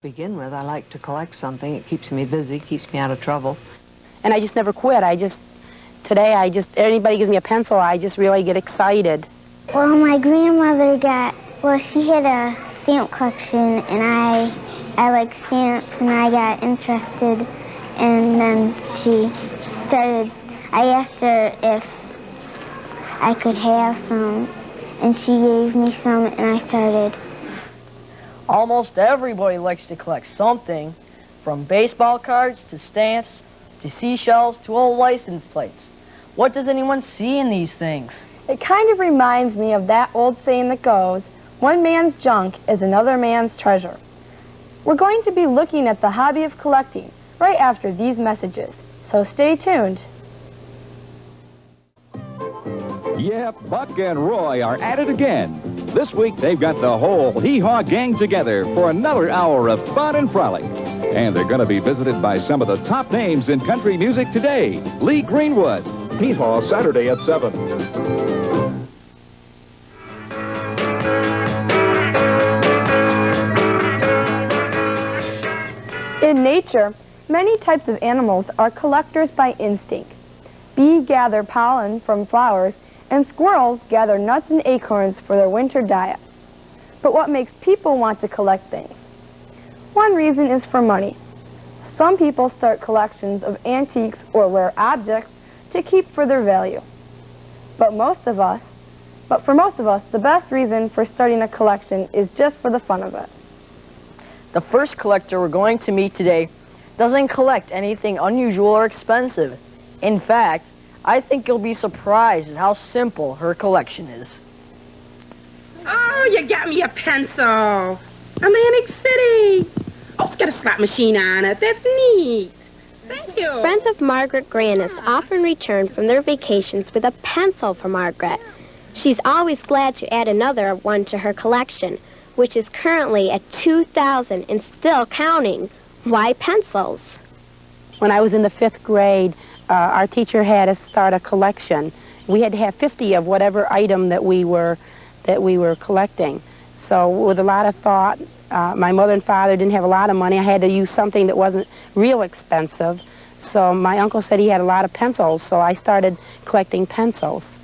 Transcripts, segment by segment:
Begin with, I like to collect something. It keeps me busy, keeps me out of trouble. And I just never quit. Today, anybody gives me a pencil, I just really get excited. Well, my grandmother she had a stamp collection, and I like stamps, and I got interested, and then I asked her if I could have some, and she gave me some, and I started. Almost everybody likes to collect something, from baseball cards to stamps to seashells to old license plates. What does anyone see in these things? It kind of reminds me of that old saying that goes, one man's junk is another man's treasure. We're going to be looking at the hobby of collecting right after these messages, so stay tuned. Yeah, Buck and Roy are at it again. This week, they've got the whole Hee-Haw gang together for another hour of fun and frolic. And they're going to be visited by some of the top names in country music today. Lee Greenwood. Hee-Haw, Saturday at 7. In nature, many types of animals are collectors by instinct. Bees gather pollen from flowers, and squirrels gather nuts and acorns for their winter diet. But what makes people want to collect things? One reason is for money. Some people start collections of antiques or rare objects to keep for their value. But for most of us, the best reason for starting a collection is just for the fun of it. The first collector we're going to meet today doesn't collect anything unusual or expensive. In fact, I think you'll be surprised at how simple her collection is. Oh, you got me a pencil. Atlantic City. Oh, it's got a slot machine on it. That's neat. Thank you. Friends of Margaret Grannis often return from their vacations with a pencil for Margaret. She's always glad to add another one to her collection, which is currently at 2,000 and still counting. Why pencils? When I was in the 5th grade, our teacher had us start a collection. We had to have 50 of whatever item that we were collecting. So with a lot of thought, my mother and father didn't have a lot of money. I had to use something that wasn't real expensive. So my uncle said he had a lot of pencils, so I started collecting pencils.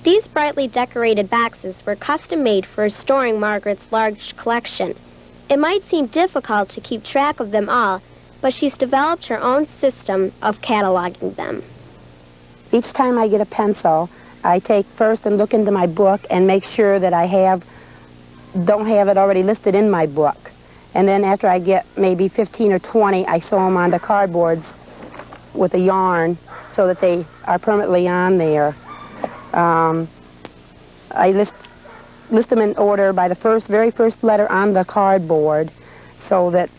These brightly decorated boxes were custom made for storing Margaret's large collection. It might seem difficult to keep track of them all, but she's developed her own system of cataloging them. Each time I get a pencil, I take first and look into my book and make sure that I don't have it already listed in my book. And then after I get maybe 15 or 20, I sew them onto cardboards with a yarn so that they are permanently on there. I list them in order by the very first letter on the cardboard so that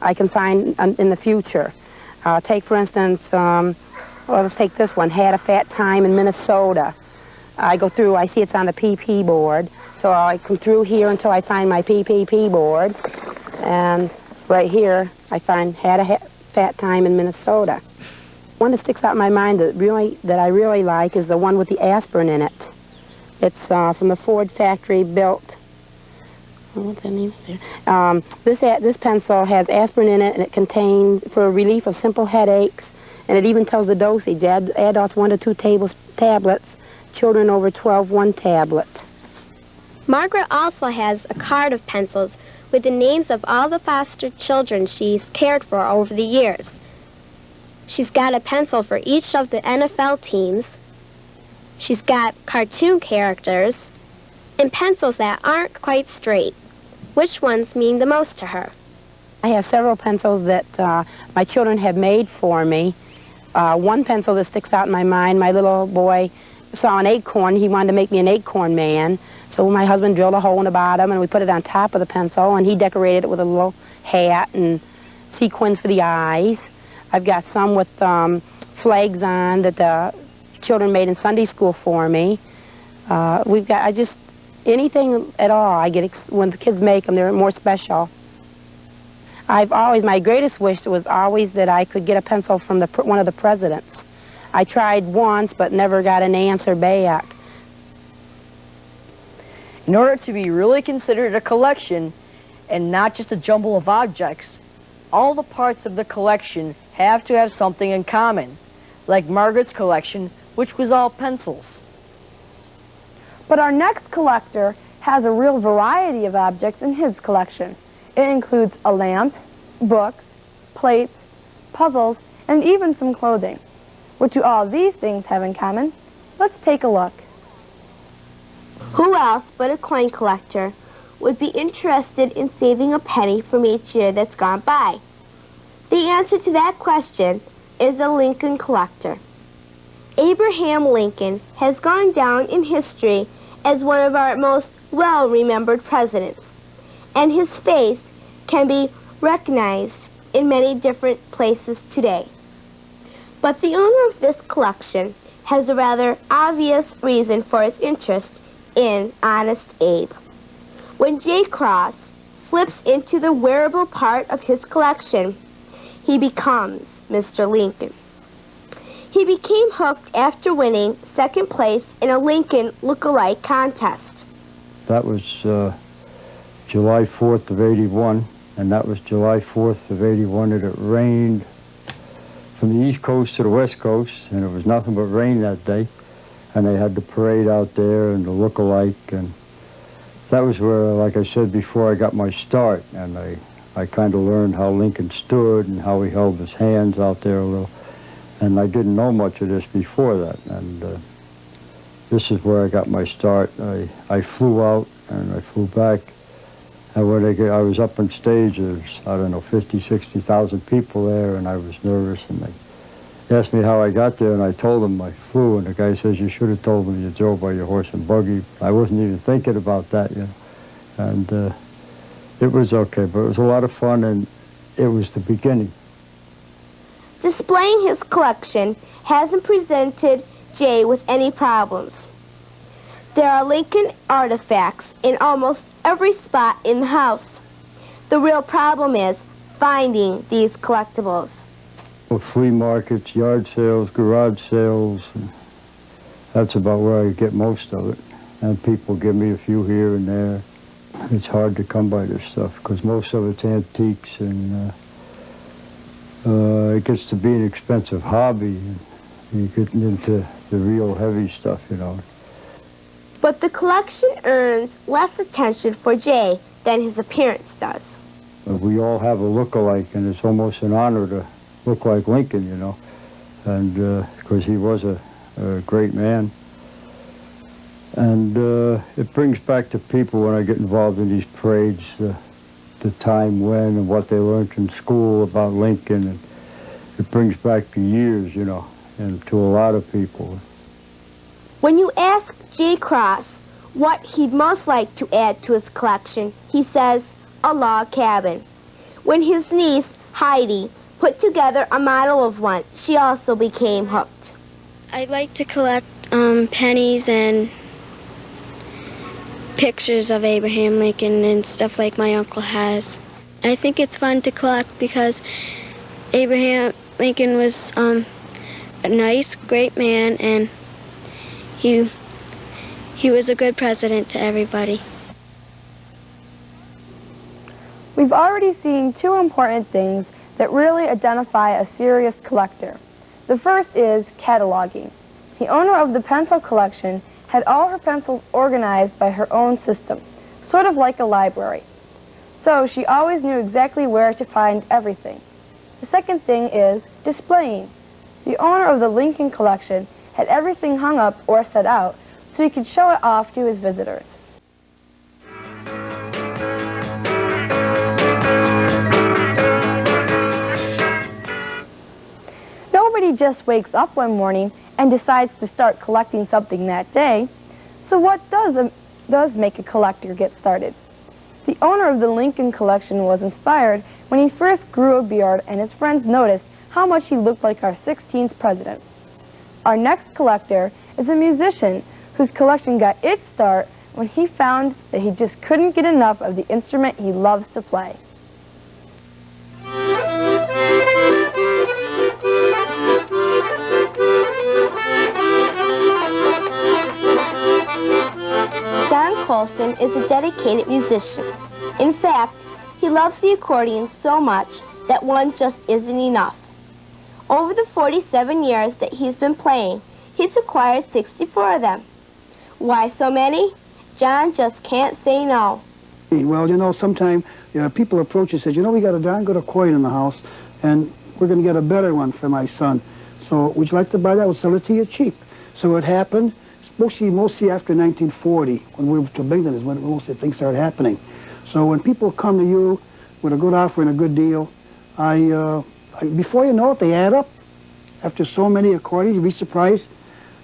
I can find in the future. Take, for instance, let's take this one, Had a Fat Time in Minnesota. I go through, I see it's on the PP board, so I come through here until I find my PPP board, and right here I find Had a Fat Time in Minnesota. One that sticks out in my mind that I really like is the one with the aspirin in it. It's from the Ford factory built. What's that name? This pencil has aspirin in it, and it contains for relief of simple headaches, and it even tells the dosage. Adults 1 to 2 tablets, children over 12, 1 tablet. Margaret also has a card of pencils with the names of all the foster children she's cared for over the years. She's got a pencil for each of the NFL teams. She's got cartoon characters and pencils that aren't quite straight. Which ones mean the most to her? I have several pencils that my children have made for me. One pencil that sticks out in my mind, my little boy saw an acorn. He wanted to make me an acorn man. So my husband drilled a hole in the bottom, and we put it on top of the pencil, and he decorated it with a little hat and sequins for the eyes. I've got some with flags on that the children made in Sunday school for me. Anything at all, when the kids make them, they're more special. My greatest wish was always that I could get a pencil from one of the presidents. I tried once, but never got an answer back. In order to be really considered a collection, and not just a jumble of objects. All the parts of the collection have to have something in common, like Margaret's collection, which was all pencils. But our next collector has a real variety of objects in his collection. It includes a lamp, books, plates, puzzles, and even some clothing. What do all these things have in common? Let's take a look. Who else but a coin collector would be interested in saving a penny from each year that's gone by? The answer to that question is a Lincoln collector. Abraham Lincoln has gone down in history as one of our most well-remembered presidents, and his face can be recognized in many different places today. But the owner of this collection has a rather obvious reason for his interest in Honest Abe. When J. Cross slips into the wearable part of his collection, he becomes Mr. Lincoln. He became hooked after winning second place in a Lincoln look-alike contest. That was July 4th of 81, and that was July 4th of 81 that it rained from the East Coast to the West Coast, and it was nothing but rain that day. And they had the parade out there and the look-alike, and that was where, like I said before, I got my start, and I kind of learned how Lincoln stood and how he held his hands out there a little. And I didn't know much of this before that, and this is where I got my start. I flew out and I flew back, and when I was up on stage, there was, I don't know, 50, 60,000 people there, and I was nervous, and they asked me how I got there, and I told them I flew, and the guy says, you should have told them you drove by your horse and buggy. I wasn't even thinking about that, you know, and it was okay, but it was a lot of fun, and it was the beginning. Displaying his collection hasn't presented Jay with any problems. There are Lincoln artifacts in almost every spot in the house. The real problem is finding these collectibles. Flea markets, yard sales, garage sales, that's about where I get most of it. And people give me a few here and there. It's hard to come by this stuff because most of it's antiques, and it gets to be an expensive hobby. You get into the real heavy stuff, you know. But the collection earns less attention for Jay than his appearance does. We all have a look-alike, and it's almost an honor to look like Lincoln, you know, and because he was a great man. And it brings back to people when I get involved in these parades, the time when and what they learned in school about Lincoln, and it brings back the years, you know, and to a lot of people. When you ask J. Cross what he'd most like to add to his collection, he says a log cabin. When his niece, Heidi, put together a model of one, she also became hooked. I'd like to collect pennies and pictures of Abraham Lincoln and stuff like my uncle has. I think it's fun to collect because Abraham Lincoln was a nice, great man, and he was a good president to everybody. We've already seen two important things that really identify a serious collector. The first is cataloging. The owner of the pencil collection had all her pencils organized by her own system, sort of like a library. So she always knew exactly where to find everything. The second thing is displaying. The owner of the Lincoln collection had everything hung up or set out so he could show it off to his visitors. Nobody just wakes up one morning and decides to start collecting something that day. So what does make a collector get started? The owner of the Lincoln collection was inspired when he first grew a beard and his friends noticed how much he looked like our 16th president. Our next collector is a musician whose collection got its start when he found that he just couldn't get enough of the instrument he loves to play. John Colson is a dedicated musician. In fact, He loves the accordion so much that one just isn't enough. Over the 47 years that he's been playing, he's acquired 64 of them. Why so many? John just can't say no. Well, you know, sometimes people approach and say, you know, we got a darn good accordion in the house, and we're going to get a better one for my son. So would you like to buy that? We'll sell it to you cheap. So it happened, mostly after 1940, when we moved to Binghamton is when most of things started happening. So when people come to you with a good offer and a good deal, before you know it, they add up. After so many accordions, you'd be surprised.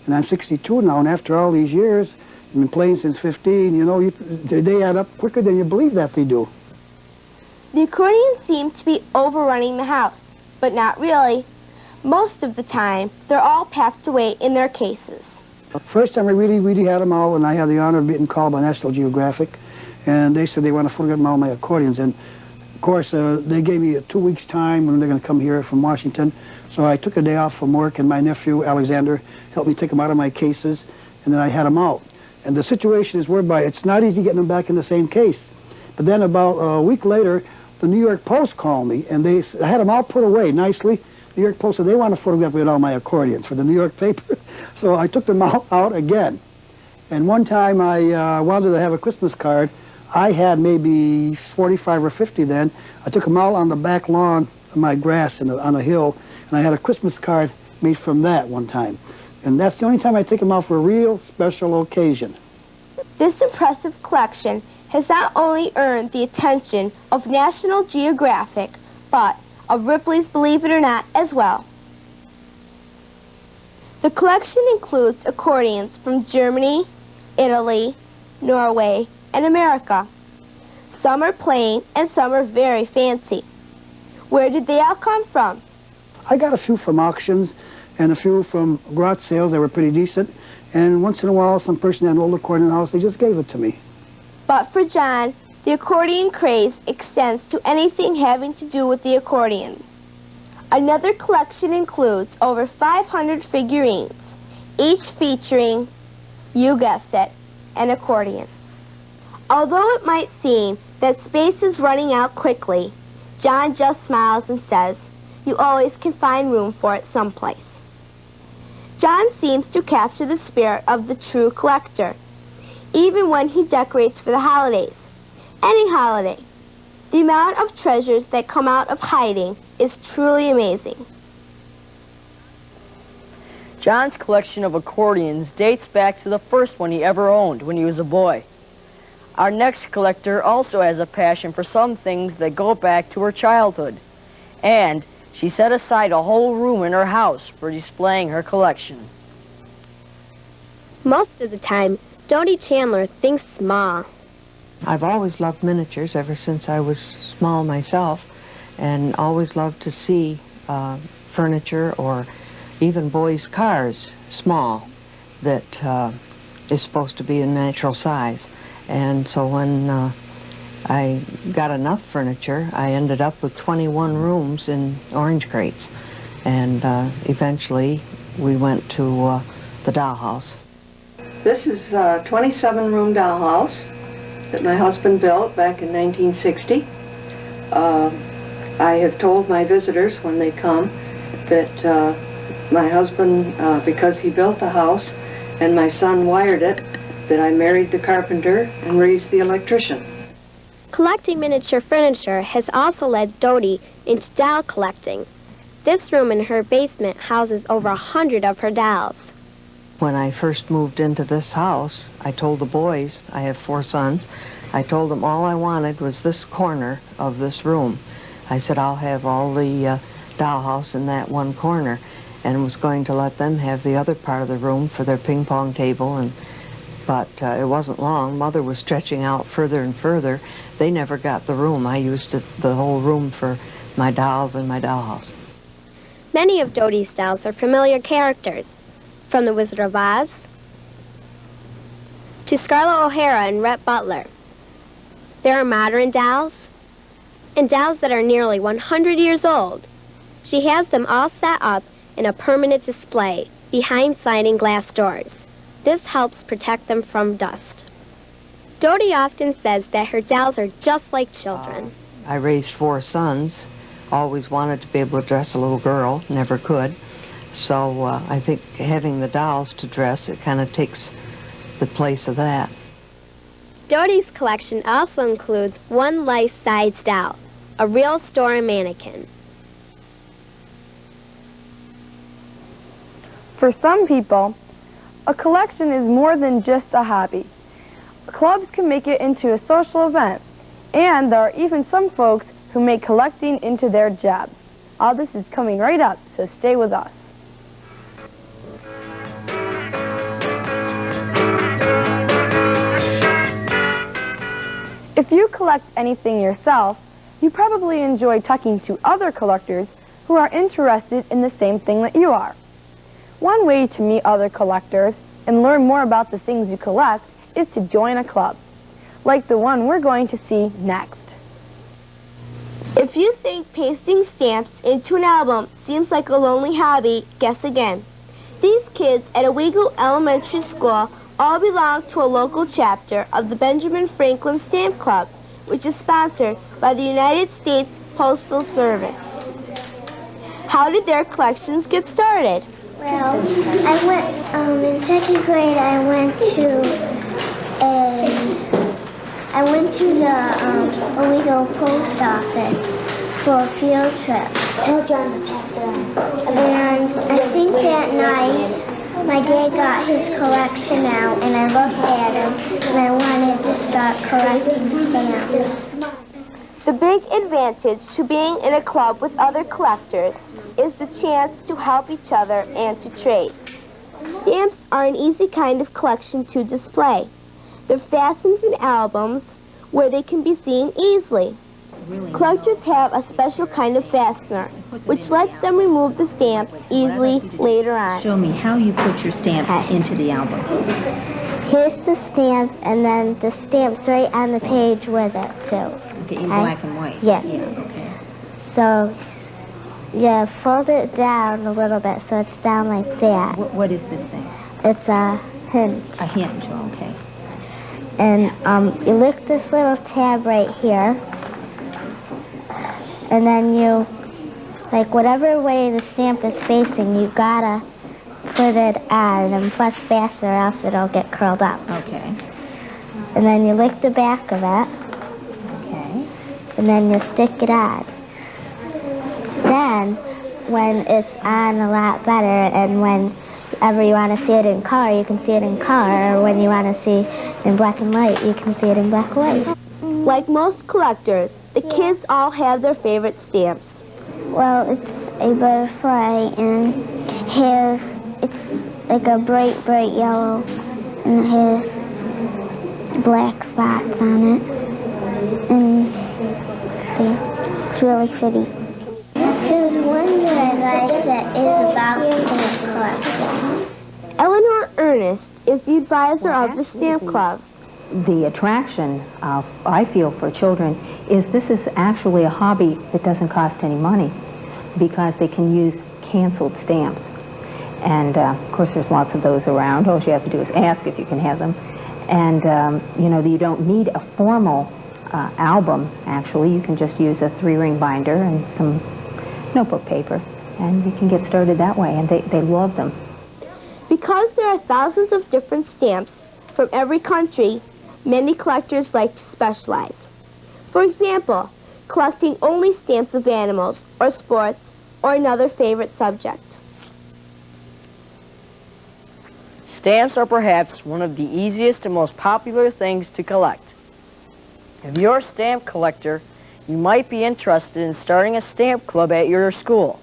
And I'm 62 now, and after all these years, I've been playing since 15, you know, they add up quicker than you believe that they do. The accordions seem to be overrunning the house, but not really. Most of the time, they're all packed away in their cases. First time I really had them all, and I had the honor of being called by National Geographic, and they said they want to photograph all my accordions. And of course, they gave me 2 weeks' time when they're going to come here from Washington. So I took a day off from work, and my nephew, Alexander, helped me take them out of my cases, and then I had them out. And the situation is whereby it's not easy getting them back in the same case. But then about a week later, the New York Post called me, and I had them all put away nicely. New York Post said they want to photograph with all my accordions for the New York paper. So I took them out again. And one time I wanted to have a Christmas card. I had maybe 45 or 50 then. I took them all on the back lawn of my grass on a hill, and I had a Christmas card made from that one time. And that's the only time I take them out for a real special occasion. This impressive collection has not only earned the attention of National Geographic, but of Ripley's Believe It or Not as well. The collection includes accordions from Germany, Italy, Norway, and America. Some are plain and some are very fancy. Where did they all come from? I got a few from auctions and a few from garage sales that were pretty decent. And once in a while, some person had an old accordion in the house, they just gave it to me. But for John, the accordion craze extends to anything having to do with the accordion. Another collection includes over 500 figurines, each featuring, you guessed it, an accordion. Although it might seem that space is running out quickly, John just smiles and says, you always can find room for it someplace. John seems to capture the spirit of the true collector, even when he decorates for the holidays. Any holiday. The amount of treasures that come out of hiding is truly amazing. John's collection of accordions dates back to the first one he ever owned when he was a boy. Our next collector also has a passion for some things that go back to her childhood. And she set aside a whole room in her house for displaying her collection. Most of the time, Dodie Chandler thinks small. I've always loved miniatures ever since I was small myself, and always loved to see furniture or even boys' cars, small, that is supposed to be in natural size. And so when I got enough furniture, I ended up with 21 rooms in orange crates. And eventually we went to the dollhouse. This is a 27-room dollhouse that my husband built back in 1960. I have told my visitors when they come that my husband, because he built the house and my son wired it, that I married the carpenter and raised the electrician. Collecting miniature furniture has also led Dodie into doll collecting. This room in her basement houses over 100 of her dolls. When I first moved into this house, I told the boys, I have 4 sons, I told them all I wanted was this corner of this room. I said, I'll have all the dollhouse in that one corner, and was going to let them have the other part of the room for their ping pong table. But it wasn't long. Mother was stretching out further and further. They never got the room. I used the whole room for my dolls and my dollhouse. Many of Dodie's dolls are familiar characters, from The Wizard of Oz to Scarlett O'Hara and Rhett Butler. There are modern dolls and dolls that are nearly 100 years old. She has them all set up in a permanent display behind sliding glass doors. This helps protect them from dust. Dodie often says that her dolls are just like children. I raised 4 sons, always wanted to be able to dress a little girl, never could. So I think having the dolls to dress, it kind of takes the place of that. Doty's collection also includes one life-size doll, a real store mannequin. For some people, a collection is more than just a hobby. Clubs can make it into a social event, and there are even some folks who make collecting into their job. All this is coming right up, so stay with us. If you collect anything yourself, you probably enjoy talking to other collectors who are interested in the same thing that you are. One way to meet other collectors and learn more about the things you collect is to join a club, like the one we're going to see next. If you think pasting stamps into an album seems like a lonely hobby, guess again. These kids at Owego Elementary School all belong to a local chapter of the Benjamin Franklin Stamp Club, which is sponsored by the United States Postal Service. How did their collections get started? Well, I went, in 2nd grade, I went to the Owego Post Office for a field trip. And I think that night, my dad got his collection out, and I looked at him, and I wanted to start collecting stamps. The big advantage to being in a club with other collectors is the chance to help each other and to trade. Stamps are an easy kind of collection to display. They're fastened in albums where they can be seen easily. Collectors have a special kind of fastener, which lets them remove the stamps easily later on. Show me how you put your stamp into the album. Here's the stamp, and then the stamp's right on the page with it, too. Okay, in black and white? Yes. Yeah, okay. So, you fold it down a little bit so it's down like that. What is this thing? It's a hinge. A hinge, okay. And you lift this little tab right here, and then you, like whatever way the stamp is facing, you gotta put it on and press faster or else it'll get curled up. Okay. And then you lick the back of it. Okay. And then you stick it on. Then, when it's on a lot better, and whenever you want to see it in color, you can see it in color, or when you want to see in black and white, you can see it in black and white. Like most collectors, the kids all have their favorite stamps. Well, it's a butterfly, and it's like a bright yellow, and it has black spots on it. And see, it's really pretty. There's one that I like that is about stamp collecting. Eleanor Ernest is the advisor of the Stamp Club. The attraction, I feel, for children is this is actually a hobby that doesn't cost any money because they can use canceled stamps. And, of course, there's lots of those around. All you have to do is ask if you can have them. And, you know, you don't need a formal album, actually. You can just use a 3-ring binder and some notebook paper, and you can get started that way, and they love them. Because there are thousands of different stamps from every country, many collectors like to specialize. For example, collecting only stamps of animals, or sports, or another favorite subject. Stamps are perhaps one of the easiest and most popular things to collect. If you're a stamp collector, you might be interested in starting a stamp club at your school.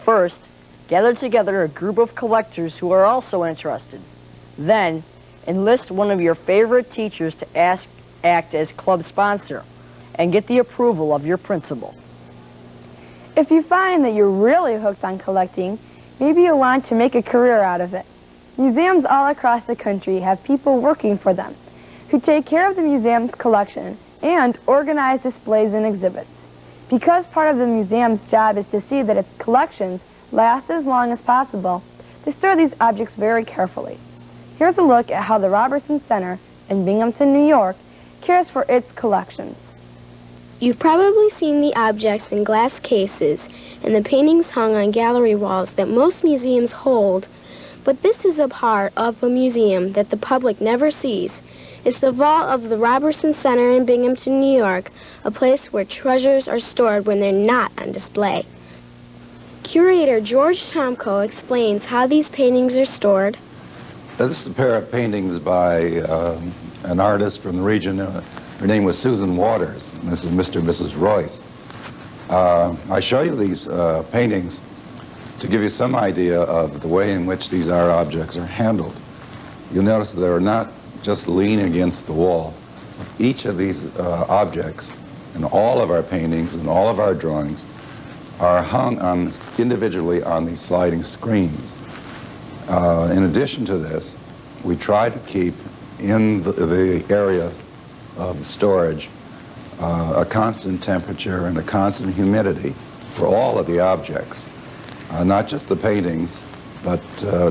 First, gather together a group of collectors who are also interested. Then, enlist one of your favorite teachers to act as club sponsor and get the approval of your principal. If you find that you're really hooked on collecting, maybe you'll want to make a career out of it. Museums all across the country have people working for them who take care of the museum's collection and organize displays and exhibits. Because part of the museum's job is to see that its collections last as long as possible, they store these objects very carefully. Here's a look at how the Robertson Center in Binghamton, New York, cares for its collections. You've probably seen the objects in glass cases and the paintings hung on gallery walls that most museums hold, but this is a part of a museum that the public never sees. It's the vault of the Robertson Center in Binghamton, New York, a place where treasures are stored when they're not on display. Curator George Tomko explains how these paintings are stored. This is a pair of paintings by an artist from the region. Her name was Susan Waters. This is Mr. and Mrs. Royce. I show you these paintings to give you some idea of the way in which these art objects are handled. You'll notice that they're not just leaning against the wall. Each of these objects, and all of our paintings and all of our drawings, are hung on individually on these sliding screens. In addition to this, we try to keep in the area of storage a constant temperature and a constant humidity for all of the objects, not just the paintings, but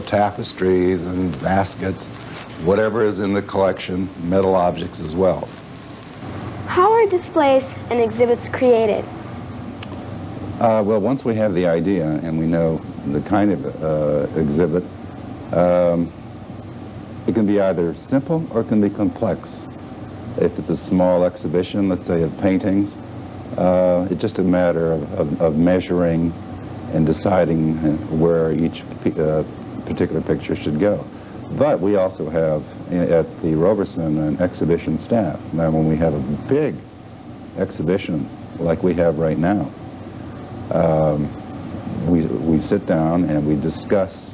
tapestries and baskets, whatever is in the collection, metal objects as well. How are displays and exhibits created? Well, once we have the idea and we know the kind of exhibit, it can be either simple or it can be complex. If it's a small exhibition, let's say of paintings, it's just a matter of measuring and deciding where each particular picture should go. But we also have at the Robertson an exhibition staff. Now when we have a big exhibition like we have right now, we sit down and we discuss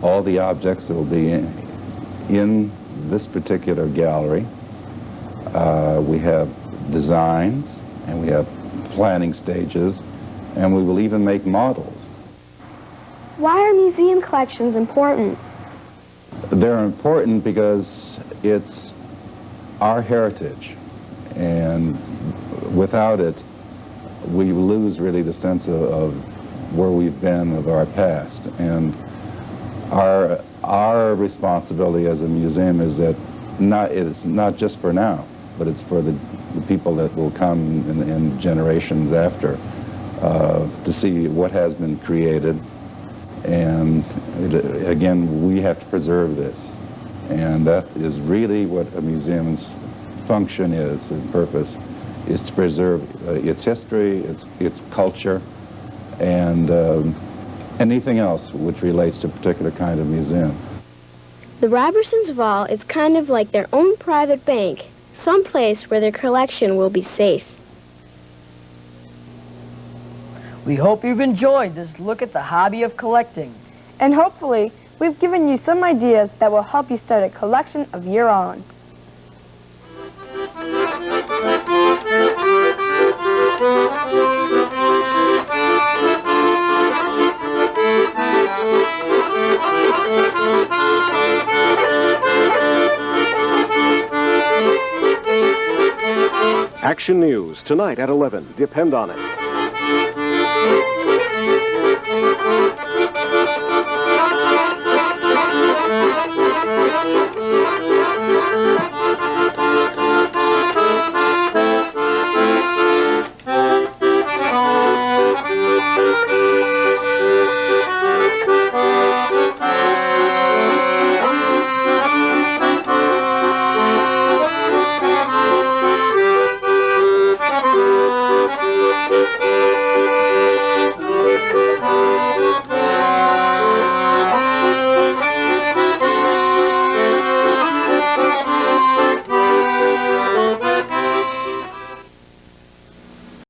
all the objects that will be in this particular gallery. We have designs and we have planning stages, and we will even make models. Why are museum collections important? They're important because it's our heritage, and without it, we lose really the sense of where we've been, of our past. And our responsibility as a museum is that it's not just for now, but it's for the people that will come in generations after, to see what has been created. And again, we have to preserve this. And that is really what a museum's function is, and purpose, is to preserve its history, its culture, and anything else which relates to a particular kind of museum. The Robertsons' Vault is kind of like their own private bank, some place where their collection will be safe. We hope you've enjoyed this look at the hobby of collecting. And hopefully, we've given you some ideas that will help you start a collection of your own. Action News, tonight at 11. Depend on it.